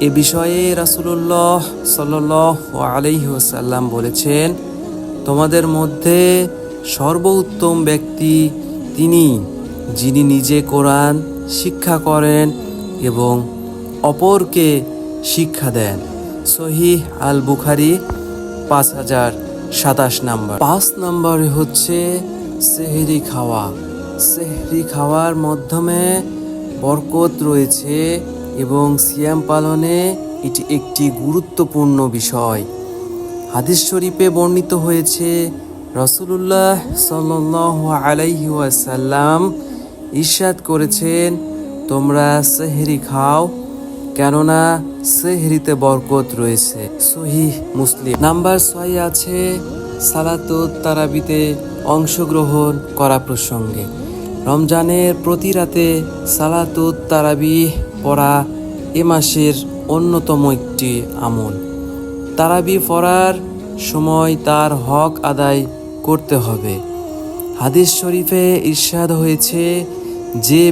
এ বিষয়ে রাসূলুল্লাহ সাল্লাল্লাহু আলাইহি ওয়াসাল্লাম বলেছেন, তোমাদের মধ্যে সর্বোত্তম ব্যক্তি তিনি, যিনি নিজে কোরআন শিক্ষা করেন এবং অপরকে শিক্ষা দেন। সহিহ আল বুখারী 5027 নম্বর। 5 নম্বরে হচ্ছে সেহরি খাওয়া। সেহরি খাওয়ার মাধ্যমে বরকত রয়েছে এবং সিয়াম পালনে এটি একটি গুরুত্বপূর্ণ বিষয়। হাদিস শরীফে বর্ণিত হয়েছে, রাসূলুল্লাহ সাল্লাল্লাহু আলাইহি ওয়াসাল্লাম ইরশাদ করেছেন, তোমরা সেহরি খাও, কেননা সেহরিতে বরকত রয়েছে। সহিহ মুসলিম। নাম্বার 6 আছে সালাতুত তারাবিতে অংশগ্রহণ করা প্রসঙ্গে। রমজানের প্রতি রাতে সালাতুত তারাবিহ পড়া এ মাসের অন্যতম একটি আমল। তারাবি পড়ার সময় তার হক আদায় করতে হবে। হাদিস শরীফে ইরশাদ হয়েছে, যে